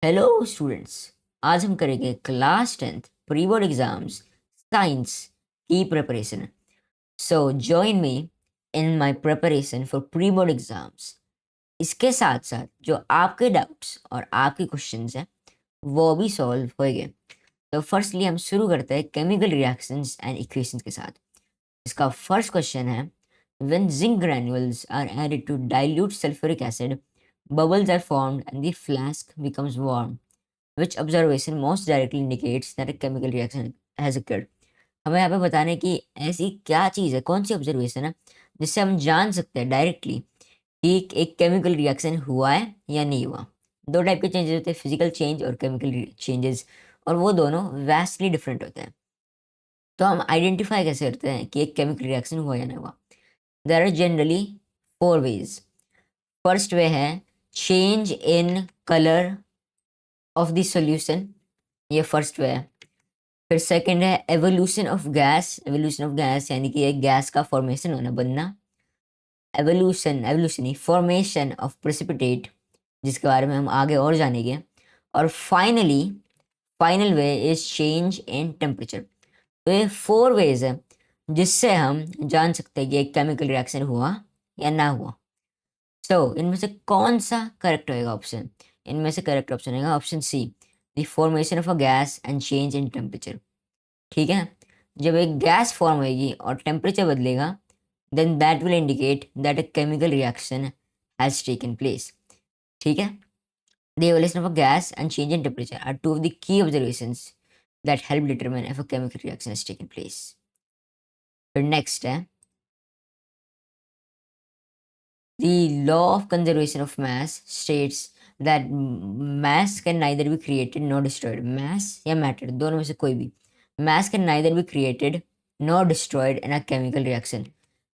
Hello students. आज हम करेंगे class 10th pre board exams science की preparation. So join me in my preparation for pre board exams. इसके साथ साथ जो आपके डाउट्स और आपके क्वेश्चंस हैं वो भी सॉल्व होंगे। तो फर्स्टली हम शुरू करते हैं केमिकल रिएक्शंस एंड इक्वेशंस के साथ। इसका फर्स्ट क्वेश्चन है, when zinc granules are added to dilute sulfuric acid, bubbles are formed and the flask becomes warm. Which observation most directly indicates that a chemical reaction has occurred? हमें यहाँ पे बताने की ऐसी क्या चीज़ है, कौन सी ऑब्जर्वेशन है जिससे हम जान सकते हैं डायरेक्टली कि एक केमिकल रिएक्शन हुआ है या नहीं हुआ। दो टाइप के चेंजेस होते हैं, फिजिकल चेंज और केमिकल चेंजेस, और वो दोनों वैस्टली डिफरेंट होते हैं। तो हम आइडेंटिफाई कैसे करते हैं कि एक केमिकल रिएक्शन हुआ या नहीं हुआ? There are generally 4 ways। First way है change in colour of the solution, ये फर्स्ट वे है। फिर सेकंड है evolution of gas. Evolution of gas यानी कि एक गैस का फॉर्मेशन होना, बनना। एवोल्यूशन एवोल्यूशन ही फॉर्मेशन ऑफ प्रेसिपिटेट, जिसके बारे में हम आगे और जानेंगे। और finally final way is change in temperature. तो ये 4 ways है जिससे हम जान सकते हैं कि एक केमिकल रिएक्शन हुआ या ना हुआ। इनमें से कौन सा करेक्ट होएगा ऑप्शन? इनमें से करेक्ट ऑप्शन होगा option C, the formation of a gas and change in temperature. ठीक है, जब एक गैस फॉर्म होगी और टेम्परेचर बदलेगा, then that will indicate that a chemical reaction has taken place. ठीक है, the evolution of a gas and change in temperature are two of the key observations that help determine if a chemical reaction has taken place. फिर next है, the law of conservation of mass states that mass can neither be created nor destroyed. Mass या matter दोनों में से कोई भी, mass can neither be created nor destroyed in a chemical reaction.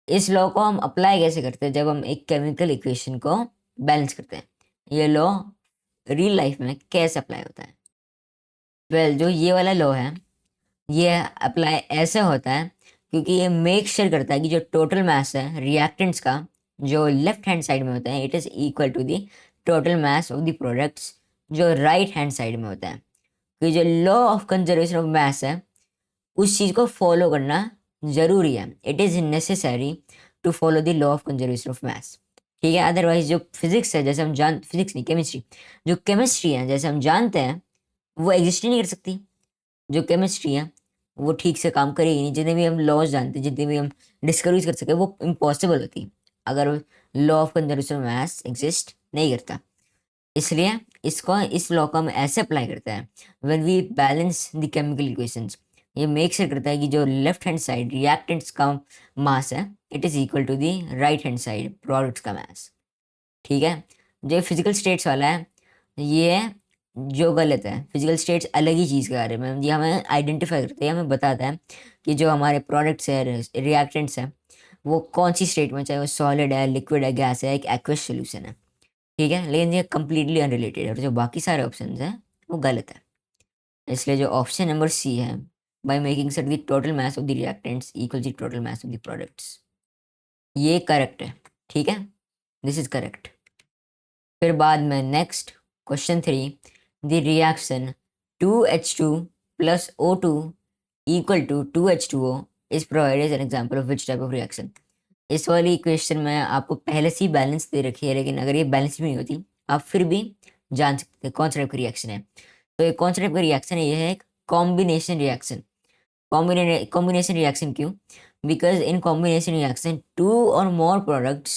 इस law को हम अप्लाई कैसे करते हैं? जब हम एक केमिकल इक्वेशन को बैलेंस करते हैं। ये लॉ रियल लाइफ में कैसे अप्लाई होता है? जो ये वाला लॉ है ये अप्लाई ऐसे होता है क्योंकि ये मेक श्योर करता है कि जो टोटल मास है रिएक्टेंट्स का, जो लेफ्ट हैंड साइड में होता है, it is equal to the total mass of the products जो राइट हैंड साइड में होता है। कि जो law of conservation of mass है उस चीज़ को फॉलो करना ज़रूरी है। It is necessary to follow the law of conservation of mass. ठीक है, अदरवाइज जो फिजिक्स है, जैसे हम फिजिक्स नहीं, केमिस्ट्री, जो केमिस्ट्री है जैसे हम जानते हैं वो एग्जिस्ट ही नहीं कर सकती। जो केमिस्ट्री है वो ठीक से काम करेगी नहीं। जितने भी हम लॉज जानते हैं, जितने भी हम डिस्कवरीज कर सके, वो इम्पॉसिबल होती अगर law of conservation mass exist नहीं करता। इसलिए इस लॉ को हम ऐसे अप्लाई करते हैं when we balance the chemical equations. ये मेक श्योर करता है कि जो लेफ्ट हैंड साइड रिएक्टेंट्स का मास है it is equal to the right hand side products का मास। ठीक है, जो फिजिकल स्टेट्स वाला है ये जो गलत है। फिजिकल स्टेट्स अलग ही चीज़ के बारे में, ये हमें आइडेंटिफाई करते हैं, हमें बताता है कि जो हमारे प्रोडक्ट्स है, रिएक्टेंट्स हैं, वो कौन सी स्टेट में, चाहे वो सॉलिड है, लिक्विड है, गैस है, एक एक्वस सोल्यूशन है। ठीक है, लेकिन ये कम्प्लीटली अनरिलेटेड है और जो बाकी सारे ऑप्शन हैं वो गलत है। इसलिए जो ऑप्शन नंबर सी है, by making set the total mass of the reactants equal the total mass of the products, ये करेक्ट है। ठीक है, दिस इज करेक्ट। फिर बाद में next question 3, the reaction 2H2 plus O2 equal to 2H2O is provided as an example of which type of reaction. इस वाली equation में आपको पहले से ही बैलेंस दे रखी है, लेकिन अगर ये बैलेंस भी नहीं होती आप फिर भी जान सकते हैं कौन सा टाइप का रिएक्शन है। तो ये कौन सा टाइप का रिएक्शन है? ये है एक कॉम्बिनेशन रिएक्शन। कॉम्बिनेशन रिएक्शन क्यों? Because in combination reaction two or more products,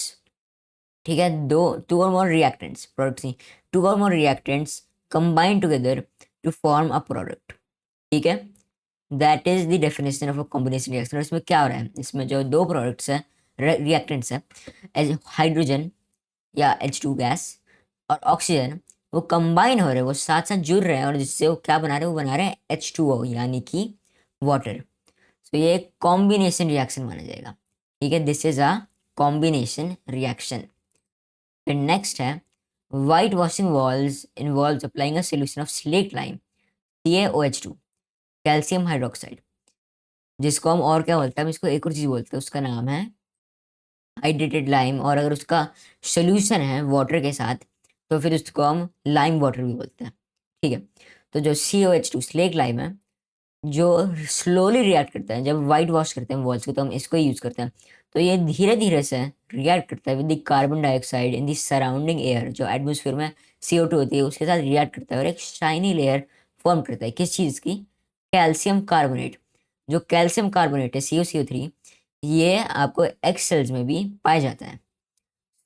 ठीक है, two or more reactants, products नहीं, two or more reactants combine together to form a product. ठीक है, that is the definition of a combination reaction. और इसमें क्या हो रहा है? इसमें जो दो प्रोडक्ट्स है, रिएक्टेंट्स है, एज हाइड्रोजन या H2 गैस और ऑक्सीजन, वो कंबाइन हो रहे हैं, वो साथ साथ जुड़ रहे हैं, और जिससे वो क्या बना रहे हैं? वो बना रहे हैं H2O यानी कि वाटर। तो ये एक कॉम्बिनेशन रिएक्शन माना जाएगा। ठीक है, this is a combination reaction. फिर नेक्स्ट है, white washing walls involves applying a solution of slate lime CaOH2 calcium hydroxide, जिसको हम और क्या बोलते हैं? हम इसको एक और चीज़ बोलते हैं, उसका नाम है हाइड्रेटेड लाइम। और अगर उसका सोल्यूशन है वाटर के साथ तो फिर उसको हम लाइम वाटर भी बोलते हैं। ठीक है। तो जो COH2 स्लेक लाइम है, जो स्लोली रिएक्ट करता है, जब वाइट वॉश करते हैं वॉल्स को तो हम इसको ही यूज करते हैं। तो ये धीरे धीरे से रिएक्ट करता है with the carbon dioxide in the surrounding air, जो एटमोसफियर में CO2 होती है उसके साथ रिएक्ट करता है और एक शाइनी लेयर फॉर्म करता है। किस चीज़ की? Calcium carbonate. जो कैल्शियम कार्बोनेट है CuCO3, ये आपको एग सेल्स में भी पाया जाता है।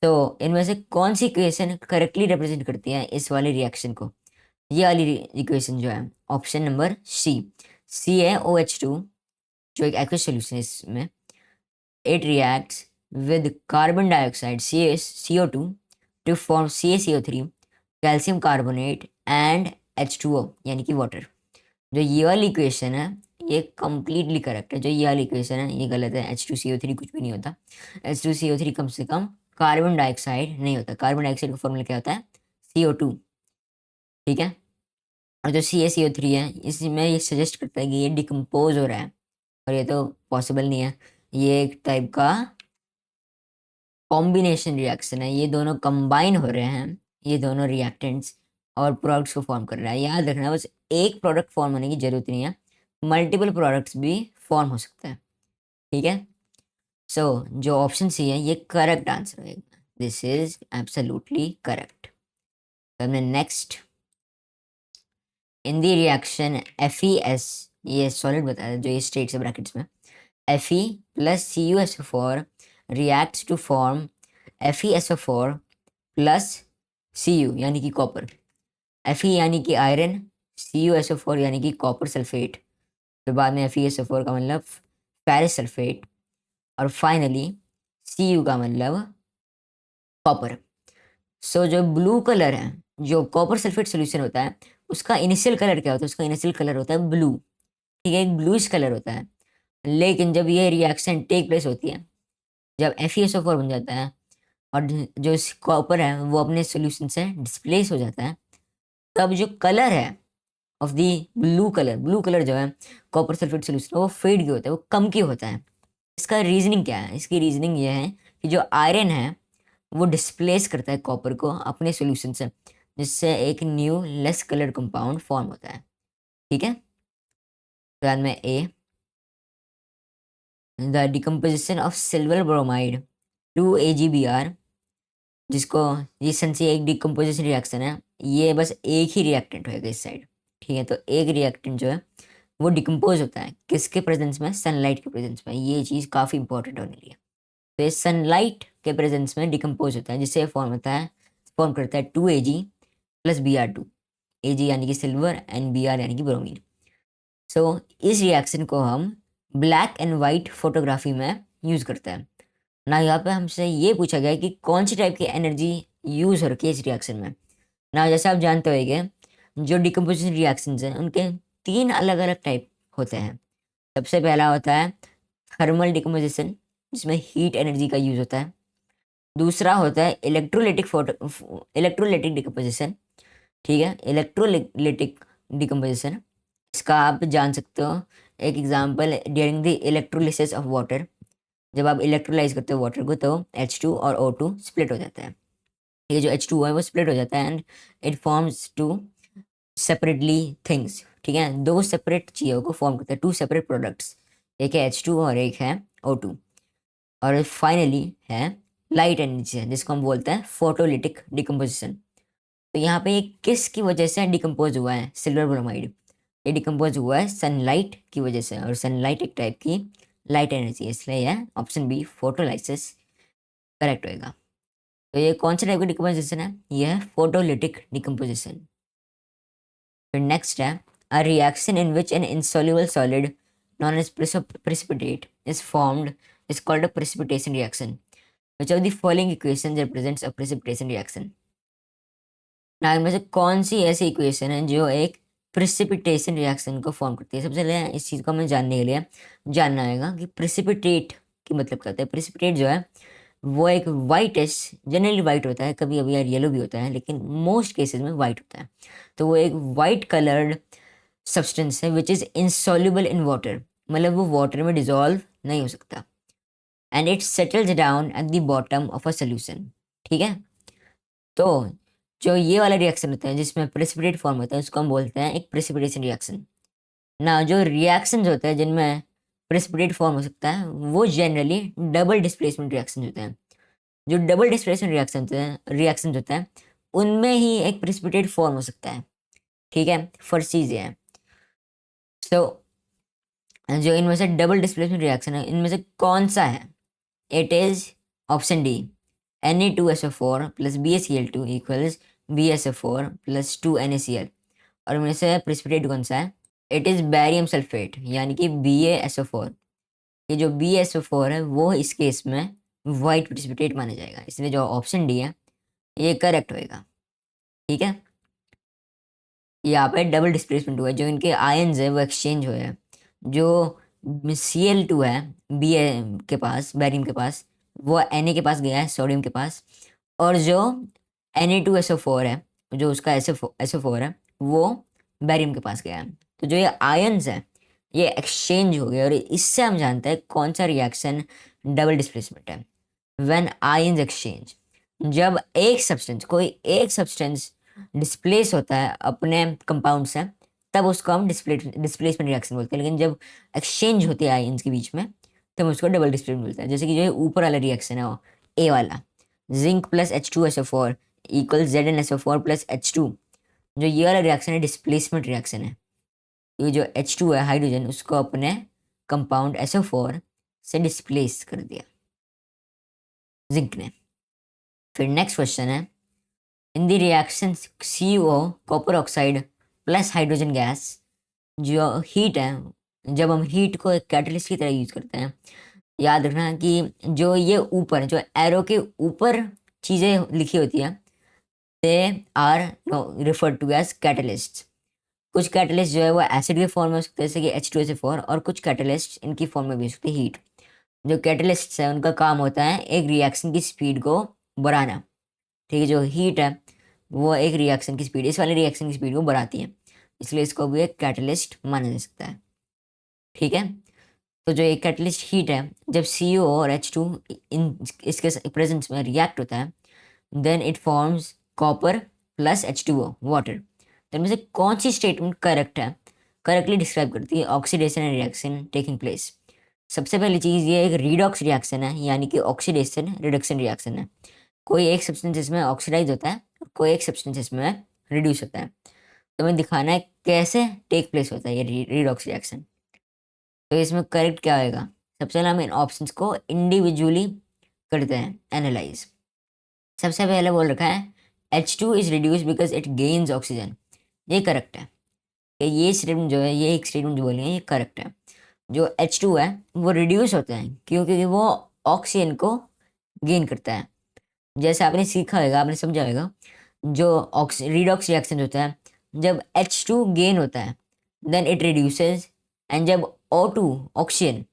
तो इनमें से कौन सी इक्वेशन करेक्टली रिप्रेजेंट करती है इस वाले रिएक्शन को? ये वाली इक्वेशन जो है ऑप्शन नंबर सी है OH2, जो एक एक्वस सोल्यूशन है इसमें। It reacts with carbon dioxide CO2 to form CaCO3, calcium carbonate and H2O यानी कि वाटर। जो ये वाली इक्वेशन है ये कंप्लीटली करेक्ट है। जो ये वाली इक्वेशन है ये गलत है। H2CO3 कुछ भी नहीं होता। H2CO3 कम से कम कार्बन डाइऑक्साइड नहीं होता। कार्बन डाइऑक्साइड का फॉर्मूला क्या होता है? CO2। ठीक है। और जो CaCO3 है इसमें ये सजेस्ट करता है कि ये डिकम्पोज हो रहा है, और ये तो पॉसिबल नहीं है। ये एक टाइप का कॉम्बिनेशन रिएक्शन है, ये दोनों कंबाइन हो रहे हैं, ये दोनों रिएक्टेंट्स और प्रोडक्ट्स को फॉर्म कर रहा है। याद रखना बस एक प्रोडक्ट फॉर्म होने की जरूरत नहीं है, मल्टीपल प्रोडक्ट्स भी फॉर्म हो सकते हैं। ठीक है। सो जो ऑप्शन सी है ये करेक्ट आंसर होगा। This is absolutely correct. हमने next in the reaction FeS, ये सॉलिड बताया जो ये स्टेट है ब्रैकेट्स में। Fe plus CuSO4 reacts to form FeSO4 plus Cu यानी कि कॉपर। Fe यानी कि आयरन, CuSO4 यानी कि कॉपर सल्फेट, फिर बाद में FeSO4 का मतलब फेरस सल्फेट, और फाइनली Cu का मतलब कॉपर। सो जो ब्लू कलर है, जो कॉपर सल्फेट सोल्यूशन होता है उसका इनिशियल कलर क्या होता है? उसका इनिशियल कलर होता है ब्लू। ठीक है, एक ब्लूइश कलर होता है। लेकिन जब ये रिएक्शन टेक प्लेस होती है, जब FeSO4 बन जाता है और जो कॉपर है वो अपने सोल्यूशन से डिस्प्लेस हो जाता है, तब जो कलर है ऑफ दी ब्लू कलर जो है कॉपर सल्फेट सोल्यूशन वो फेड की होता है, वो कम की होता है। इसका रीजनिंग क्या है? इसकी रीजनिंग ये है कि जो आयरन है वो डिस्प्लेस करता है कॉपर को अपने सोल्यूशन से, जिससे एक new less colour compound form होता है। ठीक है। तो में A, the decomposition of silver bromide 2AgBr, जिसको ये से एक डिकम्पोजिशन रिएक्शन है, ये बस एक ही रिएक्टेंट होएगा इस साइड। ठीक है। तो एक रिएक्टेंट जो है वो डिकम्पोज होता है किसके प्रेजेंस में? सनलाइट के प्रेजेंस में। ये चीज़ काफ़ी इंपॉर्टेंट होने लगी है। तो ये सनलाइट के प्रेजेंस में डिकम्पोज होता है, जिससे फॉर्म करता है 2Ag प्लस Br2। Ag यानी कि सिल्वर एंड Br यानी कि ब्रोमीन। सो इस रिएक्शन को हम ब्लैक एंड वाइट फोटोग्राफी में यूज़ करते हैं ना। यहाँ पे हमसे ये पूछा गया है कि कौन सी टाइप की एनर्जी यूज़ हो रखी है इस रिएक्शन में ना। जैसे आप जानते होंगे जो डिकम्पोजिशन रिएक्शंस हैं उनके 3 अलग अलग टाइप होते हैं। सबसे पहला होता है थर्मल डिकम्पोजिशन, जिसमें हीट एनर्जी का यूज़ होता है। दूसरा होता है इलेक्ट्रोलाइटिक डिकम्पोजिशन। ठीक है, इलेक्ट्रोलाइटिक डिकम्पोजिशन, इसका आप जान सकते हो एक example during the electrolysis of water. जब आप इलेक्ट्रोलाइज करते हो वाटर को तो H2 और O2 स्प्लिट हो जाता है। ये जो H2 है वो स्प्लिट हो जाता है and it forms two separately things. ठीक है, 2 सेपरेट चीज़ों को फॉर्म करता है, 2 सेपरेट प्रोडक्ट्स। एक है H2 और एक है O2। और फाइनली है लाइट एनर्जी है, जिसको हम बोलते हैं फोटोलिटिक डिकम्पोजिशन। तो यहाँ पे ये किस की वजह से डिकम्पोज हुआ है सिल्वर ब्रोमाइड? ये डिकम्पोज हुआ है सनलाइट की वजह से, और सनलाइट एक टाइप की लाइट एनर्जी है, इसलिए यह ऑप्शन बी फोटोलाइसिस करेक्ट होएगा। तो ये कौन सा टाइप का डिकम्पोजिशन है? यह है फोटोलिटिक डिकम्पोजिशन। फिर नेक्स्ट है a reaction in which N insoluble solid known as precipitate is formed is called a precipitation reaction. Which of the following equations represents a precipitation reaction? ना इनमें से कौन सी ऐसी इक्वेशन है जो एक प्रिसिपिटेशन रिएक्शन को फॉर्म करती है? सबसे पहले इस चीज़ को हमें जानने के लिए जानना होगा कि प्रिसिपिटेट की मतलब क्या होता है। प्रिसिपिटेट जो है वो एक वाइटिश, जनरली वाइट होता है, कभी कभी यार येलो भी होता है, लेकिन मोस्ट केसेस में वाइट होता है। तो वो एक वाइट कलर्ड सब्सटेंस है which is insoluble in water, मतलब वो वाटर में डिजॉल्व नहीं हो सकता। And it settles down at the bottom of a solution. ठीक है। तो जो ये वाला रिएक्शन होता है जिसमें प्रेसिपिटेट फॉर्म होता है उसको हम बोलते हैं एक प्रेसिपिटेशन रिएक्शन। ना जो रिएक्शंस होते हैं जिनमें प्रेसिपिटेट फॉर्म हो सकता है वो जनरली डबल डिस्प्लेसमेंट रिएक्शन होते हैं। जो डबल डिस्प्लेसमेंट रिएक्शन होते हैं उनमें ही एक प्रेसिपिटेट फॉर्म हो सकता है। ठीक है, फर्स्ट चीज़ ये है। सो जो इनमें से डबल डिस्प्लेसमेंट रिएक्शन है इनमें से कौन सा है? It is option D, Na2SO4 plus BaCl2 equals BaSO4 plus 2NaCl। और इनमें से प्रेसिपिटेट कौन सा है? इट इज़ बैरियम सल्फेट यानी कि BaSO4। ये जो BaSO4 है वो इस केस में वाइट प्रेसिपिटेट माना जाएगा, इसलिए जो ऑप्शन डी है ये करेक्ट होएगा। ठीक है, यहाँ पे डबल डिस्प्लेसमेंट हुआ है, जो इनके आयन्स है वो एक्सचेंज हुए हैं। जो Cl2 है बी के पास, बैरियम के पास, वो Na के पास गया है, सोडियम के पास। और जो Na2SO4 है, जो उसका SO4 है, वो बैरियम के पास गया है। तो जो ये आयन्स है ये एक्सचेंज हो गए, और इससे हम जानते हैं कौन सा रिएक्शन डबल डिस्प्लेसमेंट है। व्हेन आयन्स एक्सचेंज, जब एक सब्सटेंस, कोई एक सब्सटेंस डिस्प्लेस होता है अपने कंपाउंड से, तब उसको हम डिस्प्लेसमेंट रिएक्शन बोलते हैं। लेकिन जब एक्सचेंज होती है आयन्स के बीच में तब उसको डबल डिस्प्लेसमेंट बोलते हैं। जैसे कि जो ऊपर वाला रिएक्शन है वो ए वाला, zinc plus H2SO4 equal ZnSO4 plus H2, जो ये वाला रिएक्शन है डिस्प्लेसमेंट रिएक्शन है। ये जो H2 है हाइड्रोजन, उसको अपने कंपाउंड SO4 से डिस्प्लेस कर दिया जिंक ने। फिर नेक्स्ट क्वेश्चन है, इन the reaction CO copper oxide plus hydrogen gas, जो हीट है, जब हम हीट को एक कैटलिस्ट की तरह यूज करते हैं, याद रखना कि जो ये ऊपर, जो एरो के ऊपर चीज़ें लिखी होती है, they are referred to as catalyst. कुछ कैटलिस्ट जो है वो एसिड के फॉर्म में हो सकते हैं, जैसे कि H2SO4, और कुछ कैटलिस्ट इनकी फॉर्म में भी हो सकते हैं हीट। जो कैटलिस्ट है उनका काम होता है एक रिएक्शन की स्पीड को बढ़ाना। ठीक है, जो हीट है वो एक रिएक्शन की स्पीड, इस वाले रिएक्शन की स्पीड को बढ़ाती है, इसलिए इसको भी एक कैटलिस्ट माना जा सकता है। ठीक है, तो जो एक कैटलिस्ट हीट है, जब CO और H2 इन इसके प्रेजेंस में रिएक्ट होता है, then it forms copper plus H2O water. तो इनमें से कौन सी स्टेटमेंट करेक्ट है, करेक्टली डिस्क्राइब करती है oxidation and reaction taking place? सबसे पहली चीज़ ये एक रिडॉक्स रिएक्शन है, यानी कि ऑक्सीडेशन रिडक्शन रिएक्शन है। कोई एक सब्सटेंस इसमें ऑक्सीडाइज होता है और कोई एक सब्सटेंस इसमें रिड्यूस होता है। तो हमें दिखाना है कैसे टेक प्लेस होता है ये रिडॉक्स रिएक्शन। तो इसमें करेक्ट क्या होएगा? सबसे पहले हम इन ऑप्शंस को इंडिविजुअली करते हैं एनालाइज। सबसे पहले बोल रखा है H2 is reduce because it gains oxygen. ये करेक्ट है कि ये स्टेटमेंट जो है, ये एक स्टेटमेंट जो बोली है ये करेक्ट है। जो H2 है वो रिड्यूस होता है क्योंकि वो ऑक्सीजन को गेन करता है। जैसे आपने सीखा होगा, आपने समझा होगा, जो रिडॉक्स रिएक्शन होता है, जब H2 गेन होता है देन इट रिड्यूसेस, एंड जब O2 ऑक्सीजन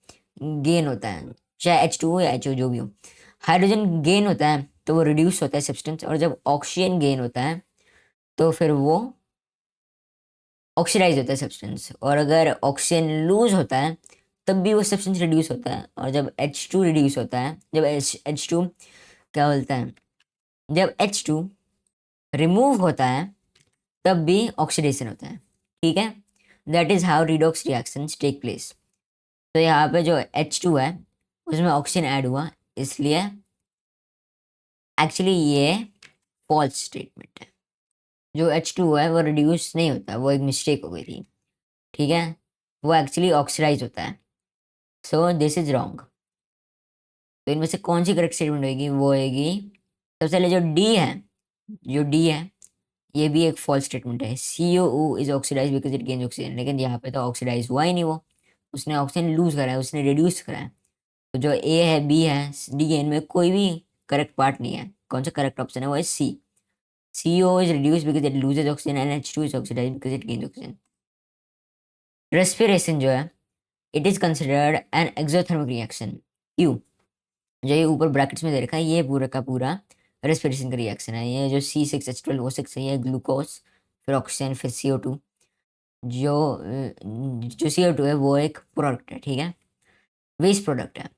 गेन होता है, चाहे H2 हो या HO जो भी हो, हाइड्रोजन गेन होता है तो वो रिड्यूस होता है सब्सटेंस, और जब ऑक्सीजन गेन होता है तो फिर वो ऑक्सीडाइज होता है सब्सटेंस। और अगर ऑक्सीजन लूज होता है तब भी वो सब्सटेंस रिड्यूस होता है। और जब H2 रिड्यूस होता है, जब H2 क्या बोलता है, जब H2 रिमूव होता है तब भी ऑक्सीडेशन होता है। ठीक है, that is how redox reactions take place. तो यहाँ पे जो H2 है उसमें ऑक्सीजन ऐड हुआ, इसलिए एक्चुअली ये फॉल्स स्टेटमेंट है। जो H2 है वो रिड्यूस नहीं होता, वो एक मिस्टेक हो गई थी। ठीक है, वो एक्चुअली ऑक्सीडाइज होता है। So this is wrong. तो इनमें से कौन सी करेक्ट स्टेटमेंट होगी? वो होगी सबसे पहले जो डी है, जो डी है ये भी एक फॉल्स स्टेटमेंट है। COO is oxidise because it gains oxygen, लेकिन यहाँ पे तो ऑक्सीडाइज हुआ ही नहीं, वो उसने ऑक्सीजन लूज करा है, उसने रिड्यूस करा है। तो जो ए है, बी है, डी है, इनमें कोई भी करेक्ट पार्ट नहीं है। कौन सा करेक्ट ऑप्शन है? वो है C, CO is reduce because it loses oxygen and H2 is oxidise because it gains oxygen. Respiration जो है it is considered an exothermic reaction. क्यों? जो ये ऊपर ब्रैकेट्स में दे रखा है ये पूरा का पूरा रेस्पिरेशन का रिएक्शन है। ये जो C6H12O6 है ये ग्लूकोज, फिर ऑक्सीजन, फिर CO2। जो जो CO2 है वो एक प्रोडक्ट है, ठीक है, वेस्ट प्रोडक्ट है।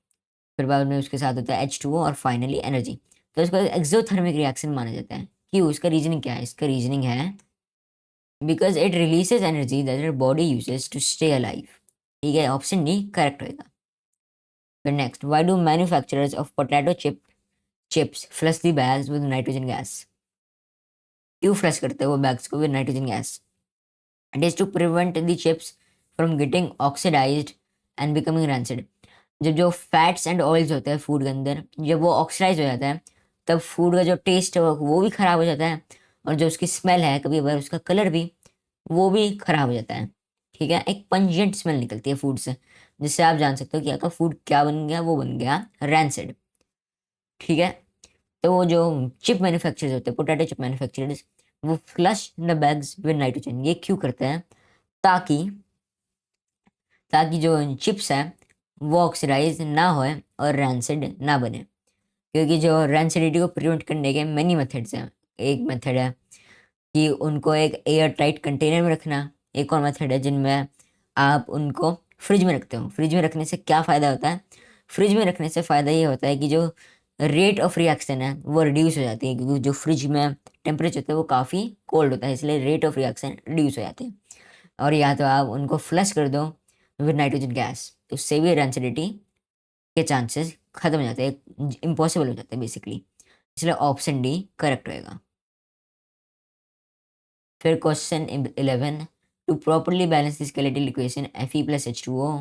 फिर बाद में उसके साथ होता है H2O और फाइनली एनर्जी। तो इसको एक्सोथर्मिक रिएक्शन माना जाता है। क्यों? इसका रीजनिंग क्या है? इसका रीजनिंग है because it releases energy that your body uses to stay alive. ठीक है, ऑप्शन डी करेक्ट होगा। फिर next, why do manufacturers of potato chips flush the bags with nitrogen gas? क्यों फ्लश करते हैं वो बैग्स को with nitrogen gas? It is to prevent the chips from getting oxidised and becoming rancid. जब जो fats and oils होते हैं food के अंदर, जब वो ऑक्सीडाइज हो जाता है, तब फूड का जो टेस्ट है वो भी खराब हो जाता है, और जो उसकी स्मेल है, कभी कभार उसका कलर भी, वो भी खराब हो जाता है। ठीक है, एक पंजेंट स्मेल निकलती है फूड से, जिससे आप जान सकते हो कि आपका फूड क्या बन गया, वो बन गया रैंसिड। ठीक है, तो वो जो चिप मैन्युफैक्चरर्स होते हैं, पोटैटो चिप मैन्युफैक्चरर्स, वो flush the bags with nitrogen, ये क्यों करते हैं? ताकि ताकि जो चिप्स है वो ऑक्सीडाइज ना होए और रैंसिड ना बने। क्योंकि जो रैंसिडिटी को प्रिवेंट करने के मैनी मेथड्स हैं। एक मेथड है कि उनको एक एयर टाइट कंटेनर में रखना। एक और मेथड है जिनमें आप उनको फ्रिज में रखते हो। फ्रिज में रखने से क्या फ़ायदा होता है? फ्रिज में रखने से फ़ायदा ये होता है कि जो रेट ऑफ रिएक्शन है वो रिड्यूस हो जाती है, क्योंकि जो फ्रिज में टेम्परेचर होता है वो काफ़ी कोल्ड होता है, इसलिए रेट ऑफ रिएक्शन रिड्यूस हो जाती है। और या तो आप उनको फ्लश कर दो विद नाइट्रोजन गैस, तो उससे भी रेंसिडिटी के चांसेस खत्म हो जाते हैं, इम्पॉसिबल हो जाते हैं बेसिकली। इसलिए ऑप्शन डी करेक्ट होएगा। फिर question 11, to properly balance the skeletal equation Fe+H2O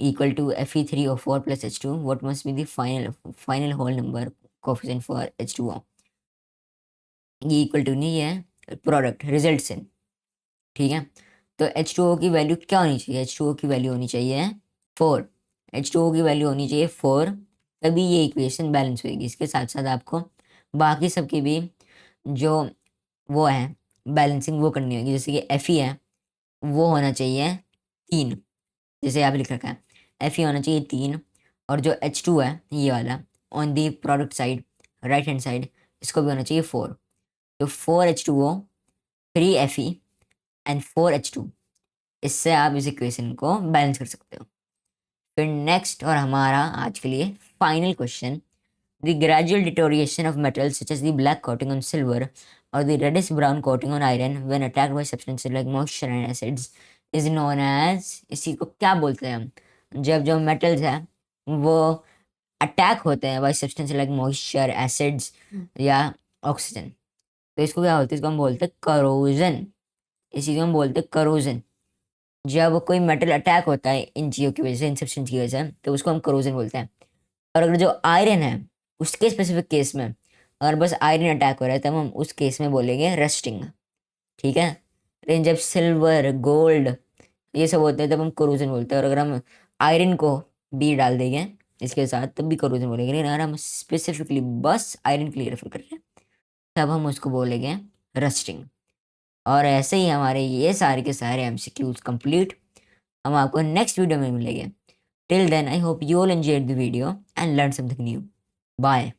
equal to Fe3O4 plus H2, what must be the final whole number coefficient for H2O? ये इक्वल टू नहीं है, प्रोडक्ट रिजल्ट से। ठीक है, तो H2O की वैल्यू क्या होनी चाहिए? H2O की वैल्यू होनी चाहिए 4। H2O की वैल्यू होनी चाहिए 4, तभी ये इक्वेशन बैलेंस होगी। इसके साथ साथ आपको बाकी सबकी भी जो वो है बैलेंसिंग वो करनी होगी। जैसे कि Fe है वो होना चाहिए 3, जैसे यहाँ पे लिख रखा है Fe होना चाहिए 3, और जो H2 है ये वाला on the product side, right hand side, इसको भी होना चाहिए 4। तो 4H2O 3Fe एंड 4H2, इससे आप इस इक्वेशन को बैलेंस कर सकते हो। फिर नेक्स्ट और हमारा आज के लिए final question, the gradual deterioration of metals such as the black coating on silver or the reddish brown coating on iron when attacked by substances like moisture and acids is known as, इसी को क्या बोलते हैं हम? जब जो metals है वो अटैक होते हैं by substances like moisture, acids या ऑक्सीजन, तो इसको क्या बोलते हैं? इसको हम बोलते हैं करोजन। इसी को हम बोलते हैं करोजन। जब कोई मेटल अटैक होता है इन चीज़ों की वजह से, इन सब्सटेंस की वजह से, तो उसको हम करोजन बोलते हैं। और अगर जो आयरन है उसके स्पेसिफिक केस में अगर बस आयरन अटैक हो रहा है, तब हम उस केस में बोलेंगे रस्टिंग। ठीक है, लेकिन जब सिल्वर, गोल्ड ये सब होते हैं तब हम करोजन बोलते हैं। और अगर हम आयरन को भी डाल देंगे इसके साथ तब भी करोजन बोलेंगे। लेकिन अगर हम स्पेसिफिकली बस आयरन के लिए रेफर कर रहे हैं तब हम उसको बोलेंगे रस्टिंग। और ऐसे ही हमारे ये सारे के सारे MCQs कंप्लीट। हम आपको नेक्स्ट वीडियो में मिलेंगे। Till then I hope you all enjoyed the video and learn something new. Bye.